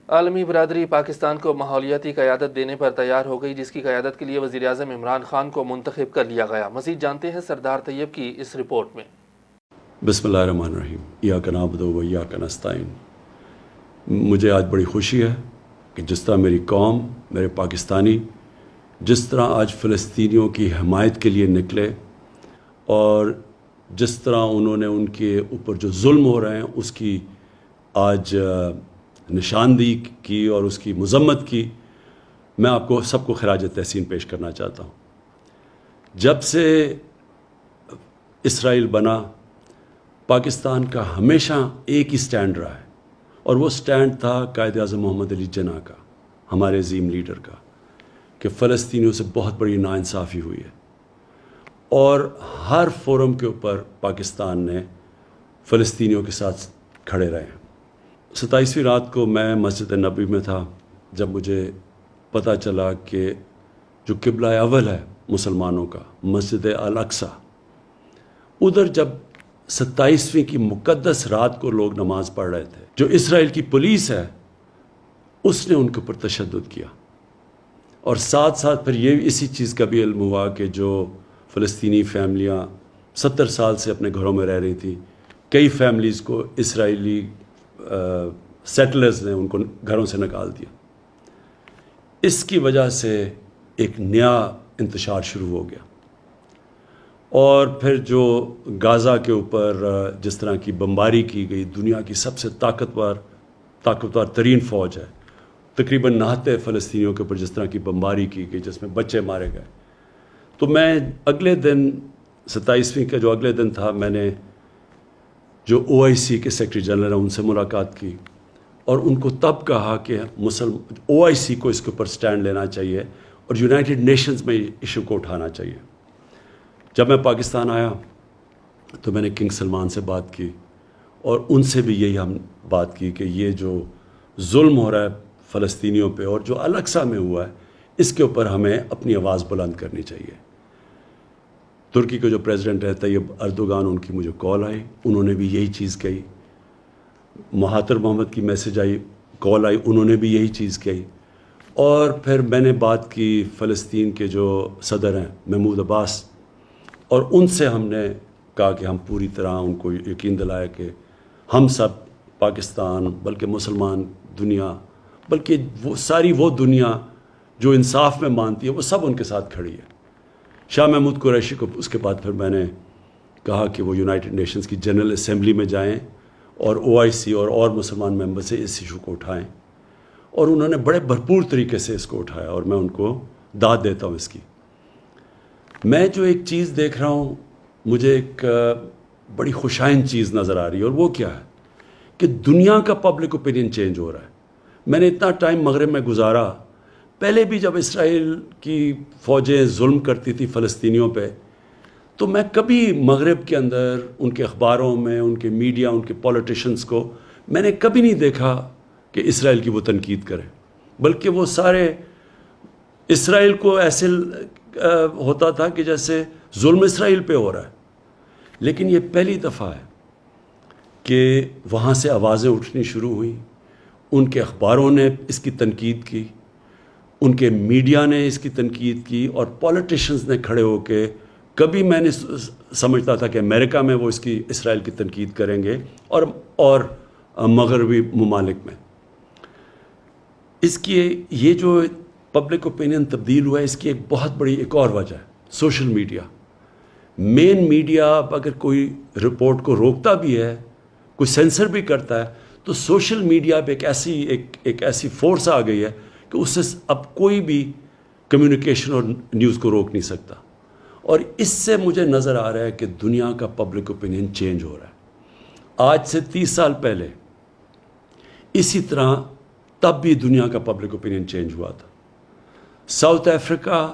عالمی برادری پاکستان کو ماحولیاتی قیادت دینے پر تیار ہو گئی، جس کی قیادت کے لیے وزیر اعظم عمران خان کو منتخب کر لیا گیا۔ مزید جانتے ہیں سردار طیب کی اس رپورٹ میں۔ بسم اللہ الرحمن الرحیم، ایاک نعبد و ایاک نستعین۔ مجھے آج بڑی خوشی ہے کہ جس طرح میری قوم، میرے پاکستانی جس طرح آج فلسطینیوں کی حمایت کے لیے نکلے اور جس طرح انہوں نے ان کے اوپر جو ظلم ہو رہے ہیں اس کی آج نشاندہی کی اور اس کی مذمت کی، میں آپ کو سب کو خراج تحسین پیش کرنا چاہتا ہوں۔ جب سے اسرائیل بنا، پاکستان کا ہمیشہ ایک ہی سٹینڈ رہا ہے، اور وہ سٹینڈ تھا قائد اعظم محمد علی جناح کا، ہمارے عظیم لیڈر کا، کہ فلسطینیوں سے بہت بڑی ناانصافی ہوئی ہے، اور ہر فورم کے اوپر پاکستان نے فلسطینیوں کے ساتھ کھڑے رہے ہیں۔ 27ویں رات کو میں مسجد نبوی میں تھا جب مجھے پتہ چلا کہ جو قبلہ اول ہے مسلمانوں کا، مسجد الاقصی، ادھر جب 27ویں کی مقدس رات کو لوگ نماز پڑھ رہے تھے، جو اسرائیل کی پولیس ہے اس نے ان کے اوپر تشدد کیا، اور ساتھ ساتھ پھر یہ اسی چیز کا بھی علم ہوا کہ جو فلسطینی فیملیاں 70 سال سے اپنے گھروں میں رہ رہی تھیں، کئی فیملیز کو اسرائیلی سیٹلرز نے ان کو گھروں سے نکال دیا۔ اس کی وجہ سے ایک نیا انتشار شروع ہو گیا، اور پھر جو غازہ کے اوپر جس طرح کی بمباری کی گئی، دنیا کی سب سے طاقتور ترین فوج ہے، تقریباً 69 فلسطینیوں کے اوپر جس طرح کی بمباری کی گئی جس میں بچے مارے گئے، تو میں اگلے دن 27ویں کا جو اگلے دن تھا، میں نے جو OIC کے سیکرٹری جنرل ہیں ان سے ملاقات کی، اور ان کو تب کہا کہ OIC کو اس کے اوپر سٹینڈ لینا چاہیے اور یونائٹڈ نیشنز میں ایشو کو اٹھانا چاہیے۔ جب میں پاکستان آیا تو میں نے کنگ سلمان سے بات کی، اور ان سے بھی یہی ہم بات کی کہ یہ جو ظلم ہو رہا ہے فلسطینیوں پہ اور جو الاقصی میں ہوا ہے، اس کے اوپر ہمیں اپنی آواز بلند کرنی چاہیے۔ ترکی کے جو پریزیڈنٹ ہے طیب اردوغان، ان کی مجھے کال آئی، انہوں نے بھی یہی چیز کہی۔ مہاتر محمد کی میسج آئی، کال آئی، انہوں نے بھی یہی چیز کہی۔ اور پھر میں نے بات کی فلسطین کے جو صدر ہیں محمود عباس، اور ان سے ہم نے کہا کہ ہم پوری طرح ان کو یقین دلایا کہ ہم سب پاکستان، بلکہ مسلمان دنیا، بلکہ وہ ساری وہ دنیا جو انصاف میں مانتی ہے، وہ سب ان کے ساتھ کھڑی ہے۔ شاہ محمود قریشی کو اس کے بعد پھر میں نے کہا کہ وہ یونائٹڈ نیشنز کی جنرل اسمبلی میں جائیں اور OIC اور مسلمان ممبر سے اس ایشو کو اٹھائیں، اور انہوں نے بڑے بھرپور طریقے سے اس کو اٹھایا، اور میں ان کو داد دیتا ہوں اس کی۔ میں جو ایک چیز دیکھ رہا ہوں، مجھے ایک بڑی خوشائن چیز نظر آ رہی ہے، اور وہ کیا ہے کہ دنیا کا پبلک اوپینین چینج ہو رہا ہے۔ میں نے اتنا ٹائم مغرب میں گزارا، پہلے بھی جب اسرائیل کی فوجیں ظلم کرتی تھی فلسطینیوں پہ، تو میں کبھی مغرب کے اندر ان کے اخباروں میں، ان کے میڈیا، ان کے پولیٹیشنز کو میں نے کبھی نہیں دیکھا کہ اسرائیل کی وہ تنقید کریں، بلکہ وہ سارے اسرائیل کو ایسے ہوتا تھا کہ جیسے ظلم اسرائیل پہ ہو رہا ہے۔ لیکن یہ پہلی دفعہ ہے کہ وہاں سے آوازیں اٹھنی شروع ہوئیں، ان کے اخباروں نے اس کی تنقید کی، ان کے میڈیا نے اس کی تنقید کی، اور پولیٹیشنز نے کھڑے ہو کے، کبھی میں نے سمجھتا تھا کہ امریکہ میں وہ اس کی اسرائیل کی تنقید کریں گے، اور مغربی ممالک میں۔ اس کی یہ جو پبلک اوپینین تبدیل ہوا ہے، اس کی ایک بہت بڑی ایک اور وجہ ہے سوشل میڈیا۔ مین میڈیا اگر کوئی رپورٹ کو روکتا بھی ہے، کوئی سینسر بھی کرتا ہے، تو سوشل میڈیا پہ ایک ایسی فورس آ گئی ہے کہ اس سے اب کوئی بھی کمیونیکیشن اور نیوز کو روک نہیں سکتا، اور اس سے مجھے نظر آ رہا ہے کہ دنیا کا پبلک اوپینین چینج ہو رہا ہے۔ آج سے 30 سال پہلے اسی طرح تب بھی دنیا کا پبلک اوپینین چینج ہوا تھا۔ ساؤتھ افریقہ،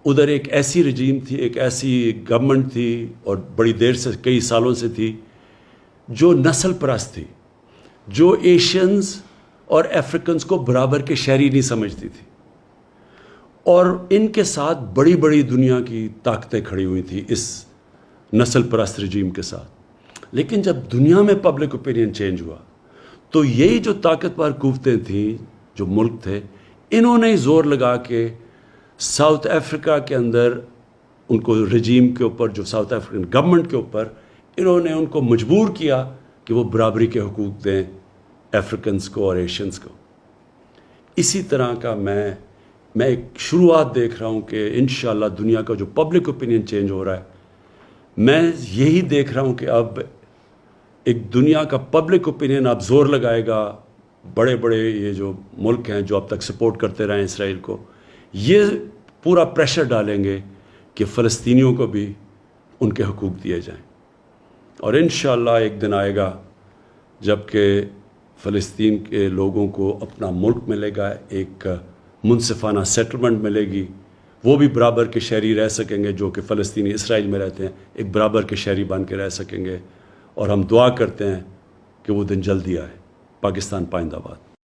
ادھر ایک ایسی رجیم تھی، ایک ایسی گورنمنٹ تھی، اور بڑی دیر سے، کئی سالوں سے تھی، جو نسل پرست تھی، جو ایشینز اور افریکنز کو برابر کے شہری نہیں سمجھتی تھی، اور ان کے ساتھ بڑی بڑی دنیا کی طاقتیں کھڑی ہوئی تھیں اس نسل پرست رجیم کے ساتھ۔ لیکن جب دنیا میں پبلک اوپینین چینج ہوا، تو یہی جو طاقتور قوتیں تھیں، جو ملک تھے، انہوں نے زور لگا کے ساؤتھ افریقہ کے اندر ان کو رجیم کے اوپر، جو ساؤتھ افریقن گورنمنٹ کے اوپر، انہوں نے ان کو مجبور کیا کہ وہ برابری کے حقوق دیں افریقنس کو اور ایشینس کو۔ اسی طرح کا میں ایک شروعات دیکھ رہا ہوں کہ انشاءاللہ دنیا کا جو پبلک اوپینین چینج ہو رہا ہے، میں یہی دیکھ رہا ہوں کہ اب ایک دنیا کا پبلک اوپینین اب زور لگائے گا، بڑے بڑے یہ جو ملک ہیں جو اب تک سپورٹ کرتے رہے ہیں اسرائیل کو، یہ پورا پریشر ڈالیں گے کہ فلسطینیوں کو بھی ان کے حقوق دیے جائیں۔ اور انشاءاللہ ایک دن آئے گا جب کہ فلسطین کے لوگوں کو اپنا ملک ملے گا، ایک منصفانہ سیٹلمنٹ ملے گی، وہ بھی برابر کے شہری رہ سکیں گے، جو کہ فلسطینی اسرائیل میں رہتے ہیں ایک برابر کے شہری بن کے رہ سکیں گے، اور ہم دعا کرتے ہیں کہ وہ دن جلدی آئے۔ پاکستان پائندہ باد۔